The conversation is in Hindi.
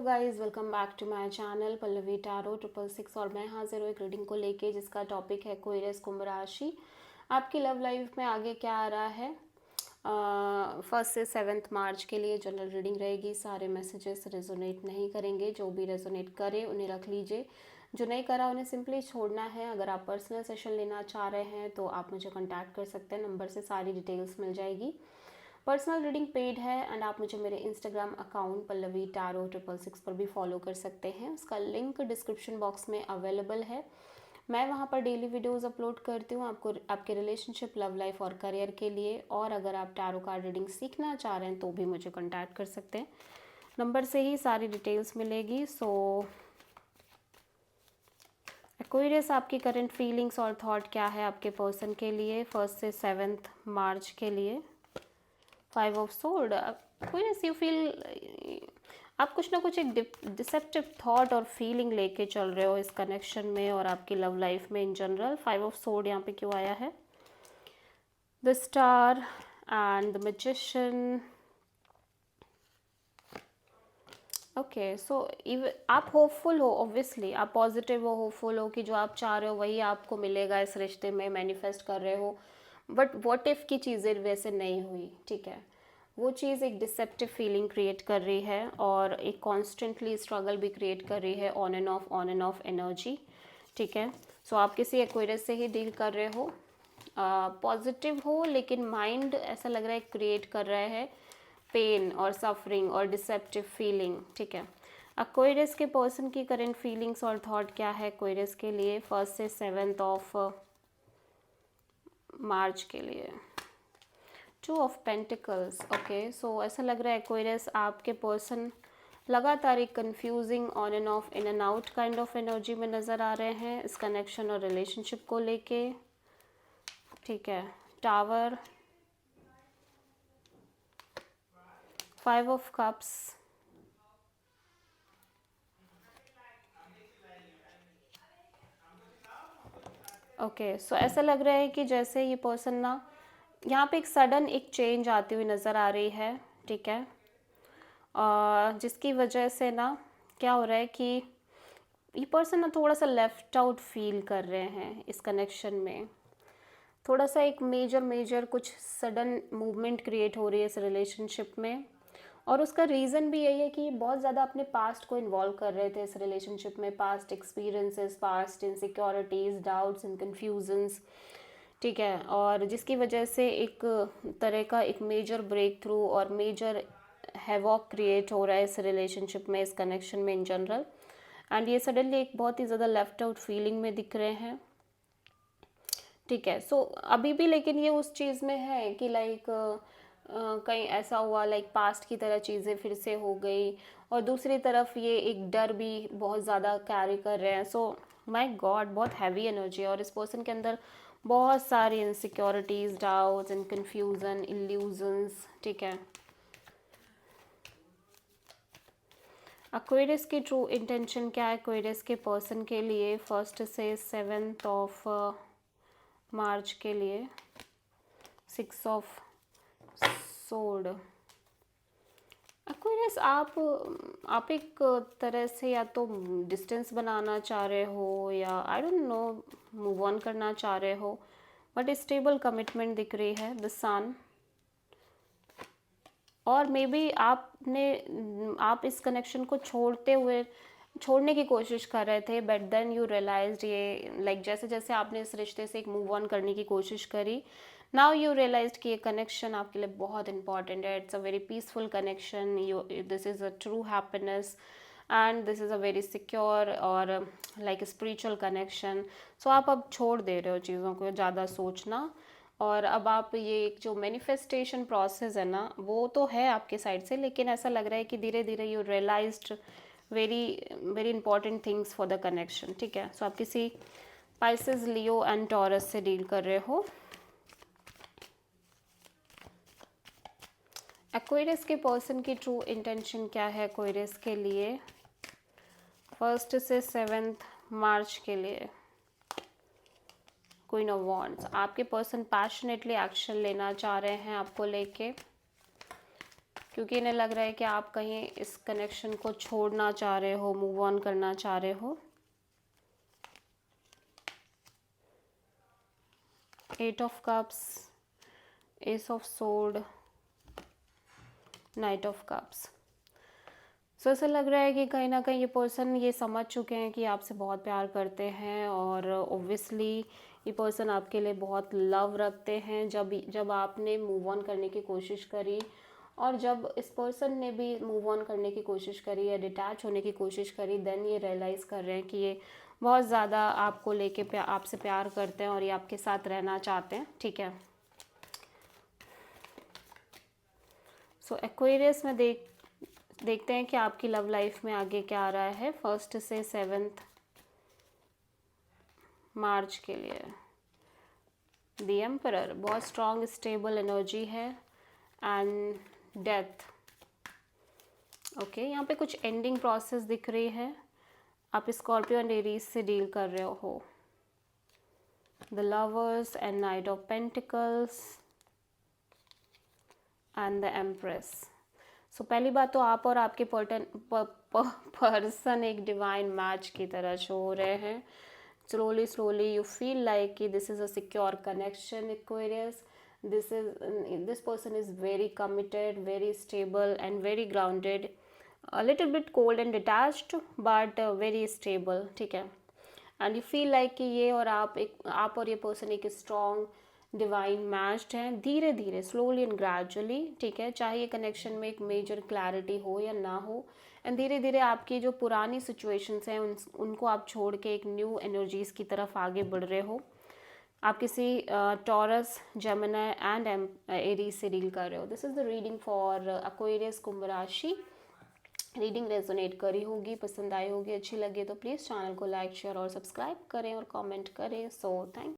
Guys welcome back to my channel Pallavi tarot 666 और मैं हाजिर हूँ एक रीडिंग को लेके जिसका टॉपिक है एक्वेरियस कुंभ राशि। आपकी लव लाइफ में आगे क्या आ रहा है। 1 से 7 मार्च के लिए जनरल रीडिंग रहेगी। सारे मैसेजेस रेजोनेट नहीं करेंगे, जो भी रेजोनेट करे उन्हें रख लीजिए, जो नहीं करा उन्हें सिंपली छोड़ना है। अगर आप पर्सनल सेशन लेना चाह रहे हैं तो आप मुझे कॉन्टैक्ट कर सकते हैं, नंबर से सारी डिटेल्स मिल जाएगी। पर्सनल रीडिंग पेड है एंड आप मुझे मेरे इंस्टाग्राम अकाउंट पल्लवी टैरो 666 पर भी फॉलो कर सकते हैं। उसका लिंक डिस्क्रिप्शन बॉक्स में अवेलेबल है। मैं वहाँ पर डेली वीडियोस अपलोड करती हूँ आपको आपके रिलेशनशिप, लव लाइफ और करियर के लिए। और अगर आप टैरो कार्ड रीडिंग सीखना चाह रहे हैं तो भी मुझे कॉन्टैक्ट कर सकते हैं, नंबर से ही सारी डिटेल्स मिलेगी। सो एक्वेरियस, आपकी करंट फीलिंग्स और थॉट क्या है आपके पर्सन के लिए 1 से 7 मार्च के लिए। 5 of sword, Aquarius you feel आप कुछ ना कुछ एक डिसेप्टिव थॉट और फीलिंग लेके चल रहे हो इस कनेक्शन में और आपकी लव लाइफ में इन जनरल। 5 ऑफ सोर्ड यहाँ पे क्यों आया है? The star and the magician. Okay, so आप होपफुल हो, ऑब्वियसली आप पॉजिटिव हो, होपफुल हो कि जो आप चाह रहे हो वही आपको मिलेगा इस रिश्ते में, मैनिफेस्ट कर रहे हो। बट व्हाट इफ़ की चीज़ें वैसे नहीं हुई, ठीक है। वो चीज़ एक डिसेप्टिव फीलिंग क्रिएट कर रही है और एक कॉन्स्टेंटली स्ट्रगल भी क्रिएट कर रही है, ऑन एंड ऑफ एनर्जी, ठीक है। सो आप किसी एक्वेरियस से ही डील कर रहे हो, पॉजिटिव हो, लेकिन माइंड ऐसा लग रहा है क्रिएट कर रहा है पेन और सफरिंग और डिसेप्टिव फीलिंग, ठीक है। एक्वेरियस के पर्सन की करंट फीलिंग्स और थॉट क्या है एक्वेरियस के लिए 1 से 7 मार्च के लिए। 2 ऑफ पेंटिकल्स, ओके। सो ऐसा लग रहा है एक्वेरियस आपके पर्सन लगातार एक confusing on end of, in and out kind of energy में नज़र आ रहे हैं इस कनेक्शन और रिलेशनशिप को लेके, ठीक है। Tower, 5 of cups, okay. So ऐसा लग रहा है कि जैसे ये पर्सन ना, यहाँ पे एक सडन एक चेंज आती हुई नज़र आ रही है, ठीक है। जिसकी वजह से ना क्या हो रहा है कि ये पर्सन ना थोड़ा सा लेफ्ट आउट फील कर रहे हैं इस कनेक्शन में। थोड़ा सा एक मेजर कुछ सडन मूवमेंट क्रिएट हो रही है इस रिलेशनशिप में, और उसका रीज़न भी यही है कि बहुत ज़्यादा अपने पास्ट को इन्वॉल्व कर रहे थे इस रिलेशनशिप में, past experiences, past insecurities, doubts and confusions, ठीक है। और जिसकी वजह से एक तरह का एक मेजर ब्रेक थ्रू और मेजर हैवॉक क्रिएट हो रहा है इस रिलेशनशिप में, इस कनेक्शन में इन जनरल। एंड ये सडनली एक बहुत ही ज़्यादा लेफ्ट आउट फीलिंग में दिख रहे हैं, ठीक है। सो अभी भी लेकिन ये उस चीज़ में है कि लाइक कहीं ऐसा हुआ लाइक पास्ट की तरह चीज़ें फिर से हो गई, और दूसरी तरफ ये एक डर भी बहुत ज़्यादा कैरी कर रहे हैं। सो माय गॉड, बहुत हैवी एनर्जी है और इस पर्सन के अंदर बहुत सारी insecurities, doubts and confusion, illusions, ठीक है। एक्वेरियस की ट्रू इंटेंशन क्या है एक्वेरियस के पर्सन के लिए 1 से 7 मार्च के लिए। 6 ऑफ सोर्ड, एक्वेरियस आप एक तरह से या तो डिस्टेंस बनाना चाह रहे हो या I don't know move on करना चाह रहे हो, बट स्टेबल कमिटमेंट दिख रही है, द सन। और मे बी आप इस कनेक्शन को छोड़ने की कोशिश कर रहे थे, बट देन यू रियलाइज, ये लाइक जैसे जैसे आपने इस रिश्ते से एक मूव ऑन करने की कोशिश करी, नाउ यू रियलाइज कि ये कनेक्शन आपके लिए बहुत इंपॉर्टेंट है। It's a very peaceful connection, you this is a true happiness and this is a very secure और लाइक स्पिरिचुअल कनेक्शन। सो आप अब छोड़ दे रहे हो चीज़ों को ज़्यादा सोचना, और अब आप ये एक जो मैनिफेस्टेशन प्रोसेस है ना, वो तो है आपके साइड से, लेकिन ऐसा लग रहा है कि धीरे धीरे you realized very very important things for the connection, ठीक है। सो आप किसी पाइसेस, लियो एंड टॉरस से डील कर रहे हो। एक्वेरियस के पर्सन की ट्रू इंटेंशन क्या है एक्वेरियस के लिए 1 से 7 मार्च के लिए। क्वीन ऑफ वॉन्ड्स, आपके पर्सन पैशनेटली एक्शन लेना चाह रहे हैं आपको लेके, क्योंकि इन्हें लग रहा है कि आप कहीं इस कनेक्शन को छोड़ना चाह रहे हो, मूव ऑन करना चाह रहे हो। 8 of cups, ace of sword, knight of cups. So ऐसा लग रहा है कि कहीं ना कहीं ये पर्सन ये समझ चुके हैं कि आपसे बहुत प्यार करते हैं, और ओब्वियसली ये पर्सन आपके लिए बहुत लव रखते हैं। जब आपने मूव ऑन करने की कोशिश करी, और जब इस पर्सन ने भी मूव ऑन करने की कोशिश करी या डिटैच होने की कोशिश करी, देन ये रियलाइज़ कर रहे हैं कि ये बहुत ज़्यादा आपको लेके आपसे प्यार करते हैं और ये आपके साथ रहना चाहते हैं। ठीक है, सो एक्वेरियस में देखते हैं कि आपकी लव लाइफ में आगे क्या आ रहा है 1 से 7 मार्च के लिए। द एम्परर, बहुत स्ट्रॉन्ग स्टेबल एनर्जी है, एंड डेथ। ओके, यहाँ पे कुछ एंडिंग प्रोसेस दिख रही है। आप स्कॉर्पियो एंड एरीज से डील कर रहे हो। The lovers and knight of pentacles and the empress. So पहली बात तो आप और आपके पर्सन एक डिवाइन मैच की तरह शो हो रहे हैं। slowly you feel like कि this is a secure connection, Aquarius. This person is very committed, very stable and very grounded, a little bit cold and detached but very stable. ठीक है, एंड यू फील लाइक कि ये और आप और ये पर्सन एक स्ट्रॉन्ग डिवाइन मैच्ड हैं, धीरे धीरे, स्लोली एंड ग्रेजुअली। ठीक है, चाहे ये कनेक्शन में एक मेजर क्लैरिटी हो या ना हो, एंड धीरे धीरे आपकी जो पुरानी सिचुएशंस हैं उनको आप छोड़ के एक न्यू एनर्जीज़ की तरफ आगे बढ़ रहे हो। आप किसी टॉरस, जेमिनी एंड एरीज से डील कर रहे हो। This is the reading for Aquarius कुंभ राशि। रीडिंग रेजोनेट करी होगी, पसंद आई होगी, अच्छी लगे तो प्लीज़ चैनल को लाइक, शेयर और सब्सक्राइब करें और कमेंट करें। So thank